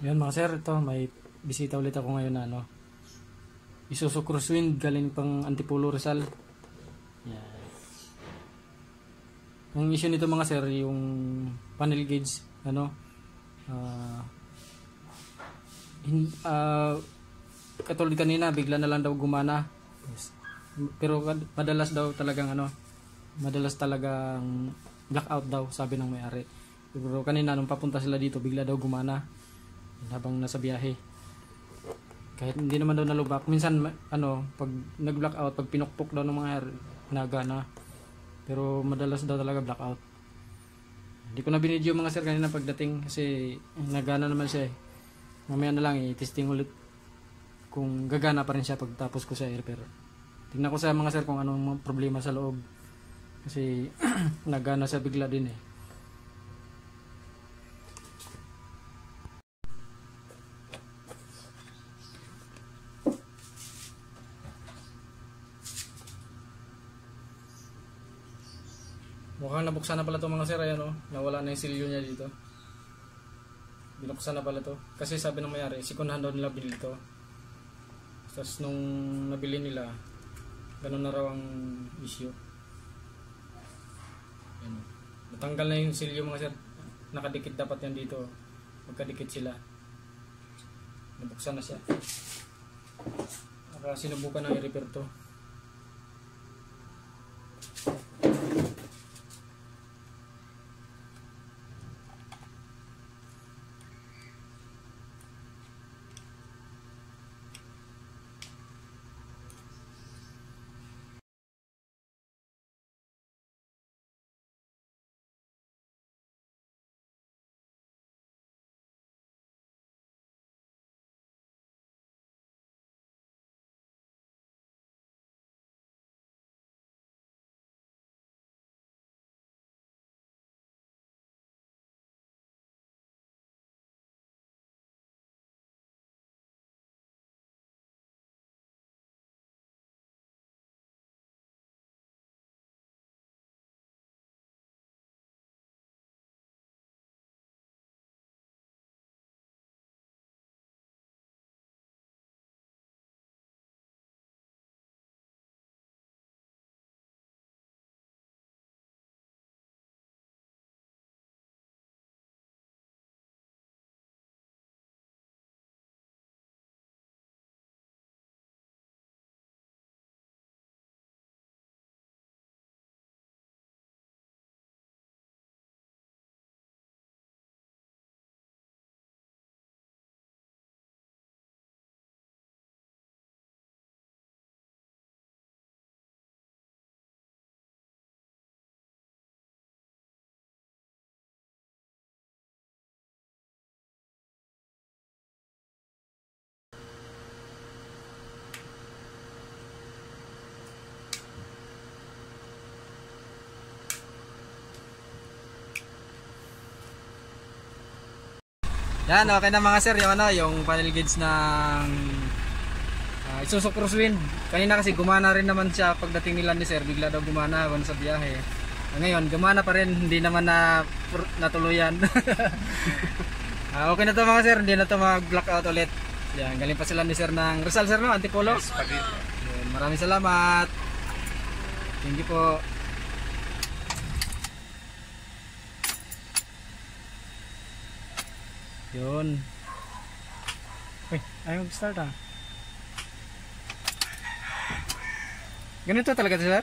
Yan mga sir, ito may bisita ulit ako ngayon na Isuzu Crosswind galing pang Antipolo Rizal. Yan. Ang issue nito mga sir, yung panel gauge katulad kanina bigla na lang daw gumana. Yes. Pero madalas talagang blackout daw, sabi ng may-ari. Pero kanina nung papunta sila dito bigla daw gumana habang nasa biyahe. Kahit hindi naman daw nalubak. Minsan pag nag-blackout, pag pinukpok daw ng mga air, nagana. Pero madalas daw talaga blackout. Hindi ko na binidyo mga sir kanina pagdating kasi nagana naman siya eh. Mamaya na lang i-testing ulit kung gagana pa rin siya pagtapos ko sa air. Pero tingnan ko sa mga sir kung anong problema sa loob. Kasi nagana siya bigla din eh. Mukhang nabuksan na pala ito mga sir, ayan nawala na yung silyo niya dito. Binuksan na pala ito. Kasi sabi ng mayari, sikunahan daw nila binili ito. Tapos nung nabili nila, ganun na raw ang issue. Ayan. Natanggal na yung silyo mga sir. Nakadikit dapat yan dito. Magkadikit sila. Nabuksan na siya. Sinubukan na i-repair ito. Yan, okay na mga sir, yung panel gauge ng Isuzu Crosswind. Kanina kasi gumana rin naman siya pagdating nila ni sir, bigla daw gumana habang sa biyahe. Ngayon, gumana pa rin, hindi naman natuluyan. Okay na to mga sir, hindi na to mag-blackout ulit. Yan, galing pa sila ni sir ng Rizal sir, Antipolo. Yes, maraming salamat. Thank you po. Yun. Uy, ayaw mag-start Ganito talaga sir?